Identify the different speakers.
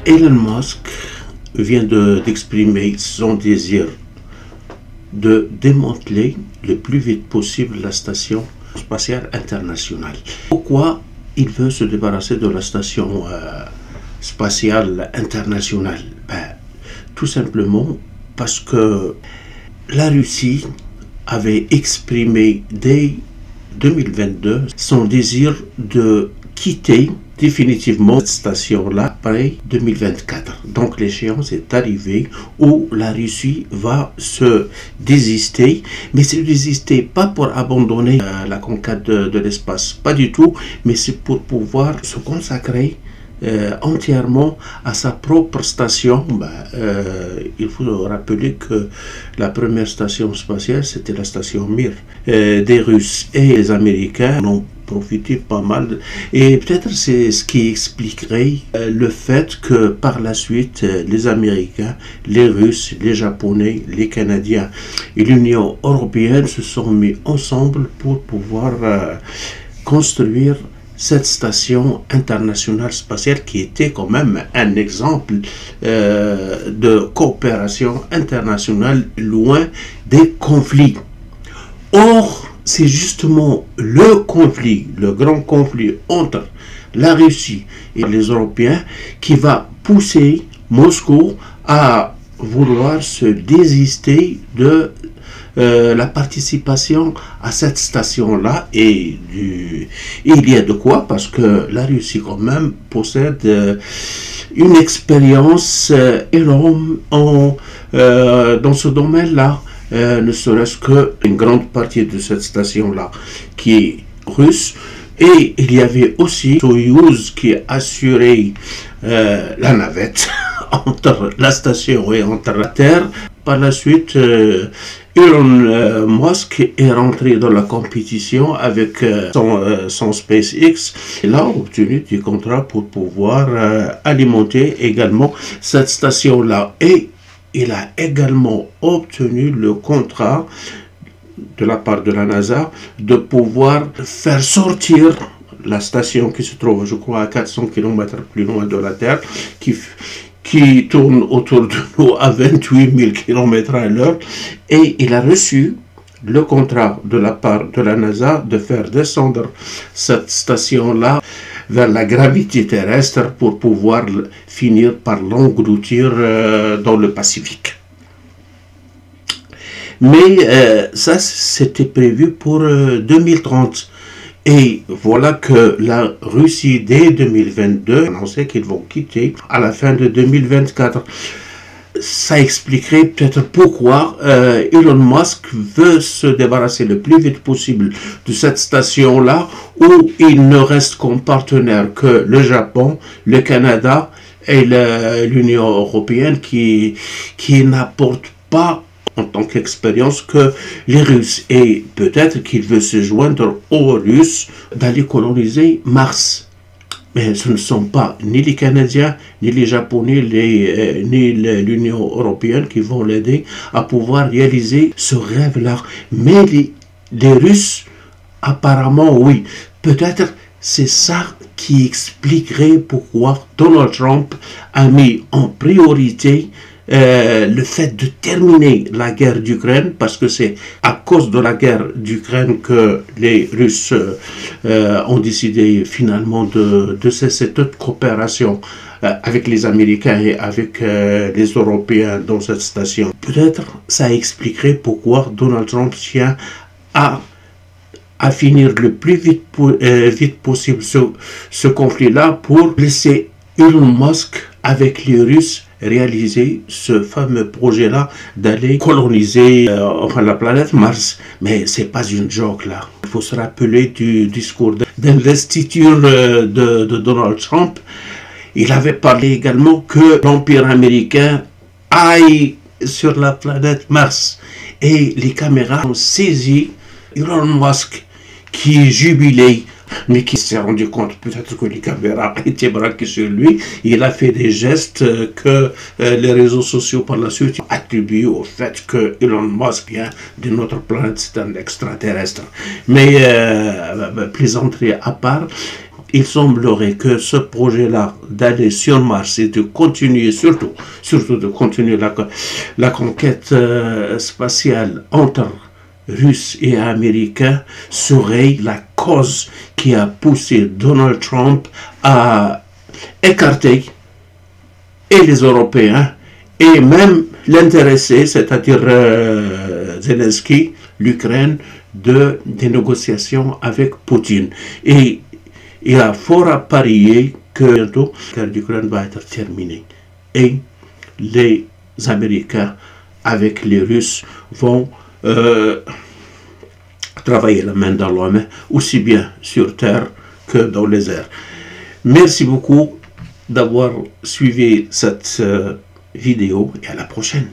Speaker 1: Elon Musk vient d'exprimer son désir de démanteler le plus vite possible la station spatiale internationale. Pourquoi il veut se débarrasser de la station spatiale internationale? Tout simplement parce que la Russie avait exprimé dès 2022 son désir de quitter définitivement cette station-là après 2024. Donc l'échéance est arrivée où la Russie va se désister, mais se désister pas pour abandonner la conquête de l'espace, pas du tout, mais c'est pour pouvoir se consacrer entièrement à sa propre station. Il faut rappeler que la première station spatiale, c'était la station Mir. Des Russes et les Américains ont profité pas mal, et peut-être c'est ce qui expliquerait le fait que par la suite les Américains, les Russes, les Japonais, les Canadiens et l'Union européenne se sont mis ensemble pour pouvoir construire cette station internationale spatiale qui était quand même un exemple de coopération internationale loin des conflits. Or, c'est justement le conflit, le grand conflit entre la Russie et les Européens qui va pousser Moscou à vouloir se désister de la participation à cette station-là, et il y a de quoi, parce que la Russie quand même possède une expérience énorme dans ce domaine-là, ne serait-ce qu'une grande partie de cette station-là qui est russe, et il y avait aussi Soyouz qui assurait la navette entre la station et entre la Terre. Par la suite, Elon Musk est rentré dans la compétition avec son SpaceX. Il a obtenu des contrats pour pouvoir alimenter également cette station-là. Et il a également obtenu le contrat de la part de la NASA de pouvoir faire sortir la station qui se trouve, je crois, à 400 km plus loin de la Terre, qui tourne autour de nous à 28 000 km à l'heure, et il a reçu le contrat de la part de la NASA de faire descendre cette station-là vers la gravité terrestre pour pouvoir finir par l'engloutir dans le Pacifique. Mais ça, c'était prévu pour 2030. Et voilà que la Russie, dès 2022, annonçait qu'ils vont quitter à la fin de 2024. Ça expliquerait peut-être pourquoi Elon Musk veut se débarrasser le plus vite possible de cette station-là, où il ne reste comme partenaire que le Japon, le Canada et l'Union européenne qui n'apportent pas en tant qu'expérience que les Russes. Et peut-être qu'il veut se joindre aux Russes d'aller coloniser Mars. Mais ce ne sont pas ni les Canadiens, ni les Japonais, ni l'Union européenne qui vont l'aider à pouvoir réaliser ce rêve-là. Mais les Russes, apparemment, oui. Peut-être c'est ça qui expliquerait pourquoi Donald Trump a mis en priorité le fait de terminer la guerre d'Ukraine, parce que c'est à cause de la guerre d'Ukraine que les Russes ont décidé finalement de cesser toute coopération avec les Américains et avec les Européens dans cette station. Peut-être ça expliquerait pourquoi Donald Trump tient à finir le plus vite possible ce conflit-là, pour laisser Elon Musk avec les Russes réaliser ce fameux projet-là d'aller coloniser la planète Mars. Mais c'est pas une joke là. Il faut se rappeler du discours d'investiture de Donald Trump. Il avait parlé également que l'Empire américain aille sur la planète Mars. Et les caméras ont saisi Elon Musk qui jubilait, mais qui s'est rendu compte peut-être que les caméras étaient braquées sur lui. Il a fait des gestes que les réseaux sociaux par la suite ont attribués au fait que Elon Musk vient de notre planète, c'est un extraterrestre. Mais plaisanterie à part, il semblerait que ce projet-là d'aller sur Mars et de continuer, surtout de continuer la conquête spatiale entre Russes et Américains serait la cause qui a poussé Donald Trump à écarter et les Européens et même l'intéressé, c'est-à-dire Zelensky, l'Ukraine, des négociations avec Poutine. Et il y a fort à parier que bientôt, la guerre d'Ukraine va être terminée. Et les Américains, avec les Russes, vont travailler la main dans la main, aussi bien sur terre que dans les airs. Merci beaucoup d'avoir suivi cette vidéo et à la prochaine.